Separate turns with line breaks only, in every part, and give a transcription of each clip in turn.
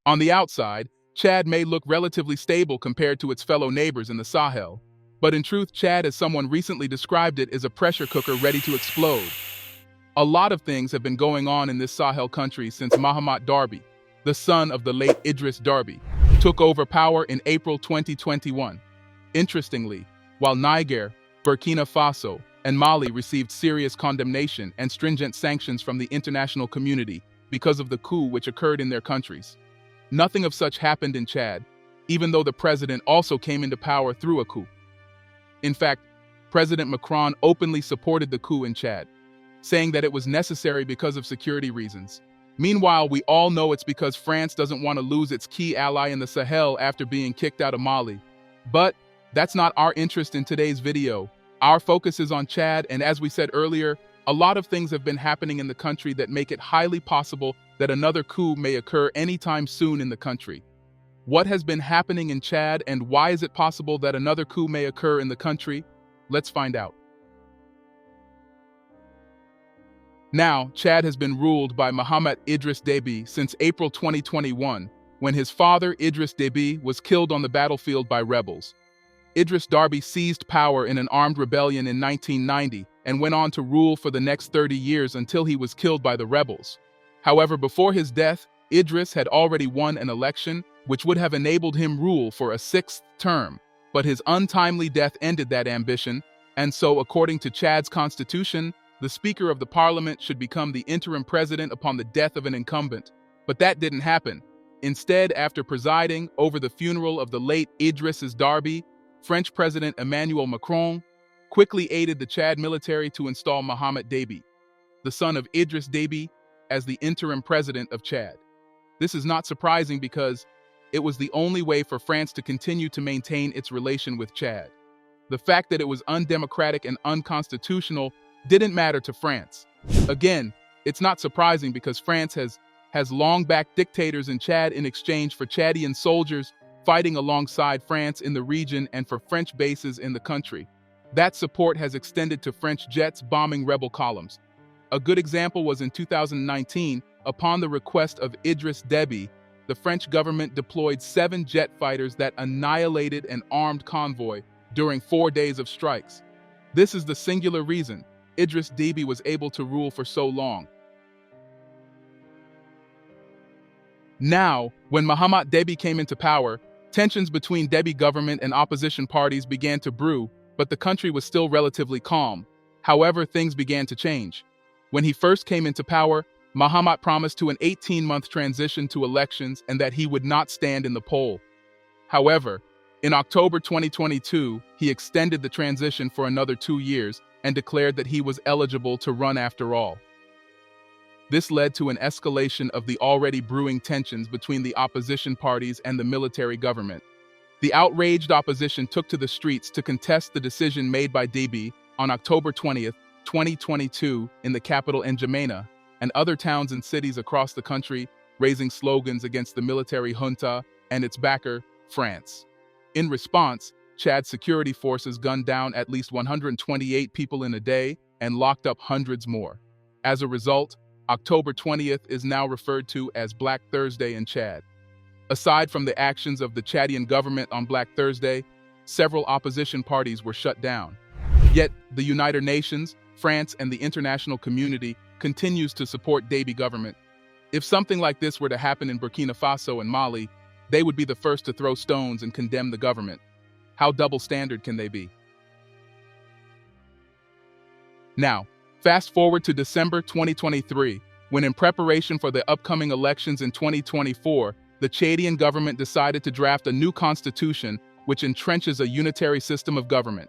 On the outside, Chad may look relatively stable compared to its fellow neighbors in the Sahel, but in truth, Chad, as someone recently described it, is a pressure cooker ready to explode. A lot of things have been going on in this Sahel country since Mahamat Derby, the son of the late Idriss Derby, took over power in April 2021. Interestingly, while Niger, Burkina Faso, and Mali received serious condemnation and stringent sanctions from the international community because of the coup which occurred in their countries, nothing of such happened in Chad, even though the president also came into power through a coup. In fact, President Macron openly supported the coup in Chad, saying that it was necessary because of security reasons. Meanwhile, we all know it's because France doesn't want to lose its key ally in the Sahel after being kicked out of Mali. But that's not our interest in today's video. Our focus is on Chad, and as we said earlier, a lot of things have been happening in the country that make it highly possible that another coup may occur anytime soon in the country. What has been happening in Chad, and why is it possible that another coup may occur in the country? Let's find out. Now, Chad has been ruled by Mahamat Idriss Derby since April 2021, when his father Idriss Derby was killed on the battlefield by rebels. Idriss Derby seized power in an armed rebellion in 1990 and went on to rule for the next 30 years until he was killed by the rebels. However, before his death, Idriss had already won an election which would have enabled him rule for a sixth term, but his untimely death ended that ambition, and so according to Chad's constitution, the Speaker of the Parliament should become the interim president upon the death of an incumbent. But that didn't happen. Instead, after presiding over the funeral of the late Idriss Derby, French President Emmanuel Macron quickly aided the Chad military to install Mahamat Derby, the son of Idriss Derby, as the interim president of Chad. This is not surprising because it was the only way for France to continue to maintain its relation with Chad. The fact that it was undemocratic and unconstitutional didn't matter to France. Again, it's not surprising because France has long backed dictators in Chad in exchange for Chadian soldiers fighting alongside France in the region and for French bases in the country. That support has extended to French jets bombing rebel columns. A good example was in 2019, upon the request of Idriss Derby, the French government deployed 7 jet fighters that annihilated an armed convoy during 4 days of strikes. This is the singular reason Idriss Derby was able to rule for so long. Now, when Mahamat Derby came into power, tensions between Derby government and opposition parties began to brew, but the country was still relatively calm. However, things began to change. When he first came into power, Mahamat promised to an 18-month transition to elections and that he would not stand in the poll. However, in October 2022, he extended the transition for another 2 years and declared that he was eligible to run after all. This led to an escalation of the already brewing tensions between the opposition parties and the military government. The outraged opposition took to the streets to contest the decision made by Derby on October 20th, 2022 in the capital N'Djamena and other towns and cities across the country, raising slogans against the military junta and its backer, France. In response, Chad's security forces gunned down at least 128 people in a day and locked up hundreds more. As a result, October 20th is now referred to as Black Thursday in Chad. Aside from the actions of the Chadian government on Black Thursday, several opposition parties were shut down. Yet, the United Nations, France, and the international community continues to support Derby government. If something like this were to happen in Burkina Faso and Mali, they would be the first to throw stones and condemn the government. How double-standard can they be? Now, fast forward to December 2023, when in preparation for the upcoming elections in 2024, the Chadian government decided to draft a new constitution which entrenches a unitary system of government.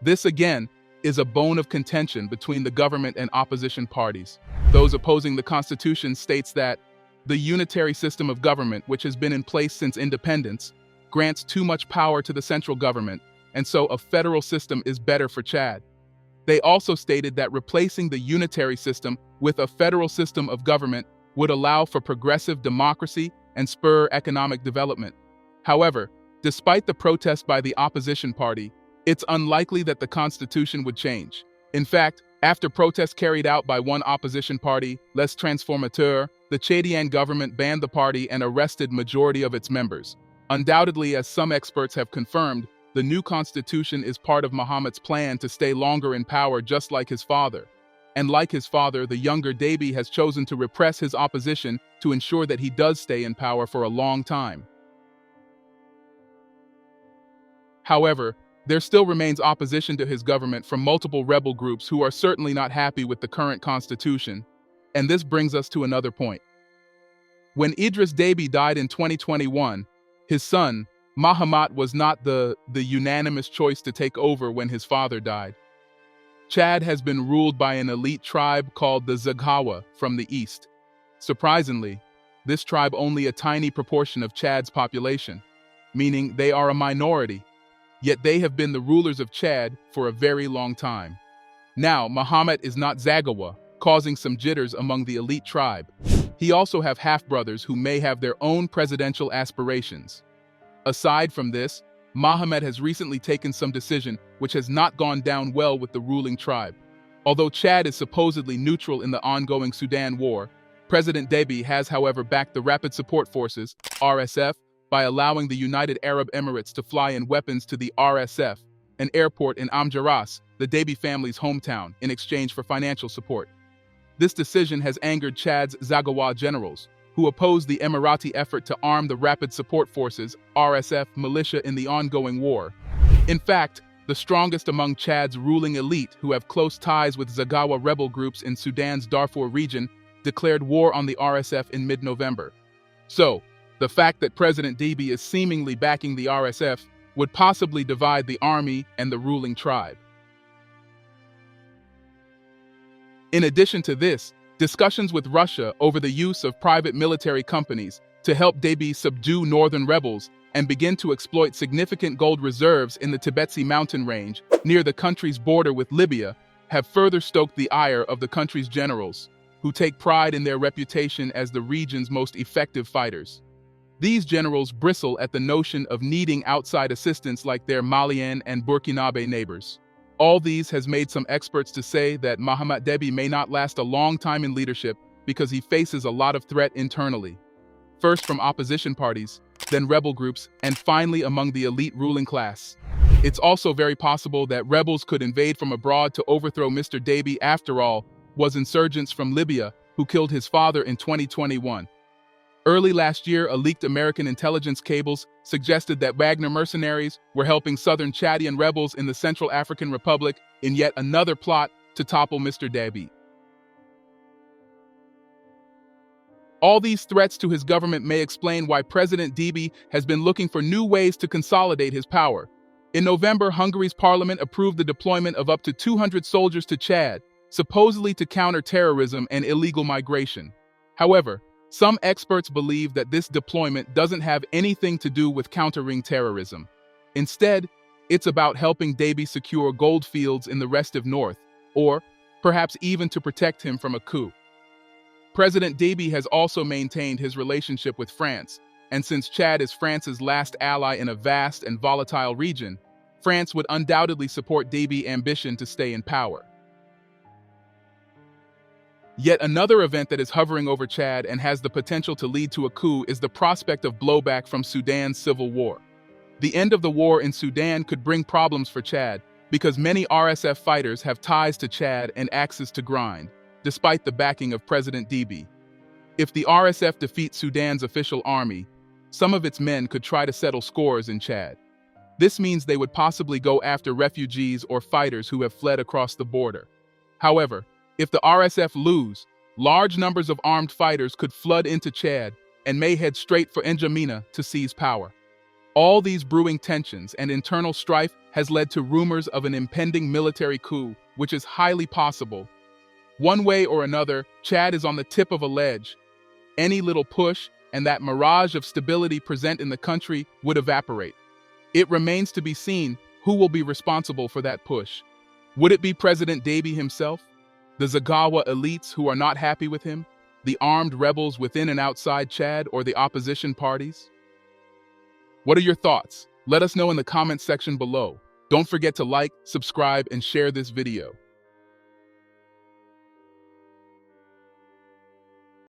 This, again, is a bone of contention between the government and opposition parties. Those opposing the constitution states that the unitary system of government, which has been in place since independence, grants too much power to the central government, and so a federal system is better for Chad. They also stated that replacing the unitary system with a federal system of government would allow for progressive democracy and spur economic development. However, despite the protest by the opposition party, it's unlikely that the constitution would change. In fact, After protests carried out by one opposition party, Les Transformateurs, the Chadian government banned the party and arrested majority of its members. Undoubtedly, as some experts have confirmed, the new constitution is part of Mahamat's plan to stay longer in power just like his father. And like his father, the younger Derby has chosen to repress his opposition to ensure that he does stay in power for a long time. However, there still remains opposition to his government from multiple rebel groups who are certainly not happy with the current constitution. And this brings us to another point. When Idriss Derby died in 2021, his son, Mahamat, was not the unanimous choice to take over when his father died. Chad has been ruled by an elite tribe called the Zaghawa from the east. Surprisingly, this tribe only a tiny proportion of Chad's population, meaning they are a minority. Yet they have been the rulers of Chad for a very long time. Now, Mahamat is not Zaghawa, causing some jitters among the elite tribe. He also have half-brothers who may have their own presidential aspirations. Aside from this, Mahamat has recently taken some decision which has not gone down well with the ruling tribe. Although Chad is supposedly neutral in the ongoing Sudan war, President Derby has, however, backed the Rapid Support Forces, RSF, by allowing the United Arab Emirates to fly in weapons to the RSF, an airport in Amjaras, the Derby family's hometown, in exchange for financial support. This decision has angered Chad's Zaghawa generals, who oppose the Emirati effort to arm the Rapid Support Forces, RSF, militia in the ongoing war. In fact, the strongest among Chad's ruling elite, who have close ties with Zaghawa rebel groups in Sudan's Darfur region, declared war on the RSF in mid-November. So, the fact that President Derby is seemingly backing the RSF would possibly divide the army and the ruling tribe. In addition to this, discussions with Russia over the use of private military companies to help Derby subdue northern rebels and begin to exploit significant gold reserves in the Tibetsi mountain range near the country's border with Libya have further stoked the ire of the country's generals, who take pride in their reputation as the region's most effective fighters. These generals bristle at the notion of needing outside assistance like their Malian and Burkinabe neighbors. All these has made some experts to say that Mahamat Derby may not last a long time in leadership because he faces a lot of threat internally. First from opposition parties, then rebel groups, and finally among the elite ruling class. It's also very possible that rebels could invade from abroad to overthrow Mr. Derby. After all, was insurgents from Libya who killed his father in 2021. Early last year, a leaked American intelligence cables suggested that Wagner mercenaries were helping southern Chadian rebels in the Central African Republic in yet another plot to topple Mr. Derby. All these threats to his government may explain why President Derby has been looking for new ways to consolidate his power. In November, Hungary's parliament approved the deployment of up to 200 soldiers to Chad, supposedly to counter terrorism and illegal migration. However, some experts believe that this deployment doesn't have anything to do with countering terrorism. Instead, it's about helping Derby secure gold fields in the restive north, or perhaps even to protect him from a coup. President Derby has also maintained his relationship with France, and since Chad is France's last ally in a vast and volatile region, France would undoubtedly support Derby's ambition to stay in power. Yet another event that is hovering over Chad and has the potential to lead to a coup is the prospect of blowback from Sudan's civil war. The end of the war in Sudan could bring problems for Chad because many RSF fighters have ties to Chad and axes to grind, despite the backing of President Derby. If the RSF defeats Sudan's official army, some of its men could try to settle scores in Chad. This means they would possibly go after refugees or fighters who have fled across the border. However, if the RSF lose, large numbers of armed fighters could flood into Chad and may head straight for N'Djamena to seize power. All these brewing tensions and internal strife has led to rumors of an impending military coup, which is highly possible. One way or another, Chad is on the tip of a ledge. Any little push, and that mirage of stability present in the country would evaporate. It remains to be seen who will be responsible for that push. Would it be President Derby himself? The Zaghawa elites who are not happy with him? The armed rebels within and outside Chad, or the opposition parties? What are your thoughts? Let us know in the comments section below. Don't forget to like, subscribe, and share this video.